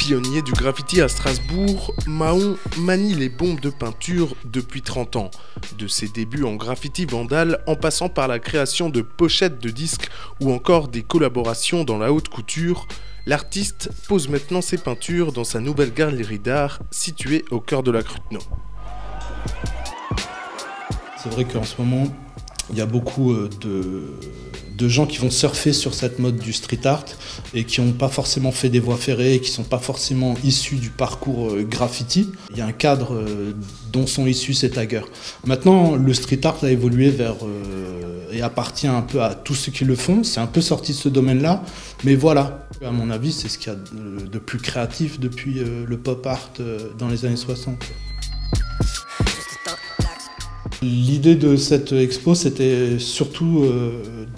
Pionnier du graffiti à Strasbourg, Mahon manie les bombes de peinture depuis 30 ans. De ses débuts en graffiti vandale, en passant par la création de pochettes de disques ou encore des collaborations dans la haute couture, l'artiste pose maintenant ses peintures dans sa nouvelle galerie d'art située au cœur de la Cruteno. C'est vrai qu'en ce moment, il y a beaucoup de gens qui vont surfer sur cette mode du street art et qui n'ont pas forcément fait des voies ferrées, qui ne sont pas forcément issus du parcours graffiti. Il y a un cadre dont sont issus ces taggers. Maintenant, le street art a évolué vers et appartient un peu à tous ceux qui le font. C'est un peu sorti de ce domaine-là, mais voilà. À mon avis, c'est ce qu'il y a de plus créatif depuis le pop art dans les années 60. L'idée de cette expo, c'était surtout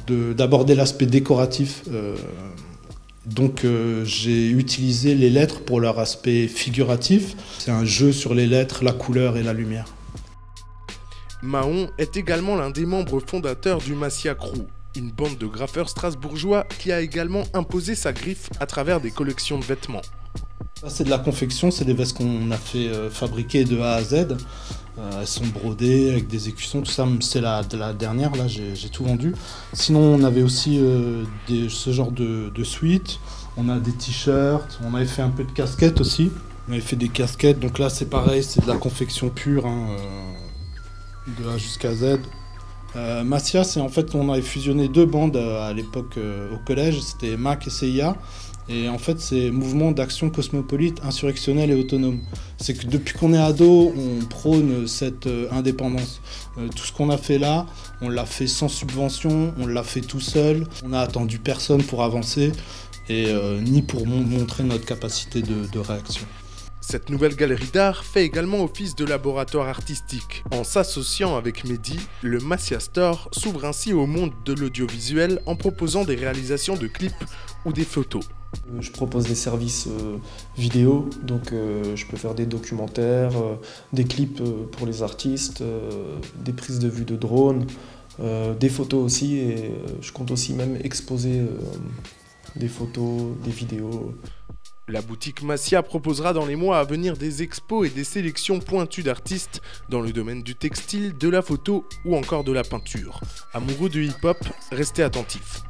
d'aborder l'aspect décoratif. Donc j'ai utilisé les lettres pour leur aspect figuratif. C'est un jeu sur les lettres, la couleur et la lumière. Mahon est également l'un des membres fondateurs du Massia Crew, une bande de graffeurs strasbourgeois qui a également imposé sa griffe à travers des collections de vêtements. Ça, c'est de la confection, c'est des vestes qu'on a fait fabriquer de A à Z. Elles sont brodées avec des écussons, tout ça, c'est la dernière, là j'ai tout vendu. Sinon on avait aussi ce genre de suite, on a des t-shirts, on avait fait un peu de casquettes aussi. On avait fait des casquettes, donc là c'est pareil, c'est de la confection pure, de A jusqu'à Z. Massia, c'est en fait, on avait fusionné deux bandes à l'époque au collège, c'était MAC et CIA. Et en fait, c'est mouvement d'action cosmopolite, insurrectionnel et autonome. C'est que depuis qu'on est ado, on prône cette indépendance. Tout ce qu'on a fait là, on l'a fait sans subvention, on l'a fait tout seul. On n'a attendu personne pour avancer et ni pour montrer notre capacité de réaction. Cette nouvelle galerie d'art fait également office de laboratoire artistique. En s'associant avec Mehdi, le Massia Store s'ouvre ainsi au monde de l'audiovisuel en proposant des réalisations de clips ou des photos. Je propose des services vidéo, donc je peux faire des documentaires, des clips pour les artistes, des prises de vue de drone, des photos aussi, et je compte aussi même exposer des photos, des vidéos. La boutique Massia proposera dans les mois à venir des expos et des sélections pointues d'artistes dans le domaine du textile, de la photo ou encore de la peinture. Amoureux de hip-hop, restez attentifs.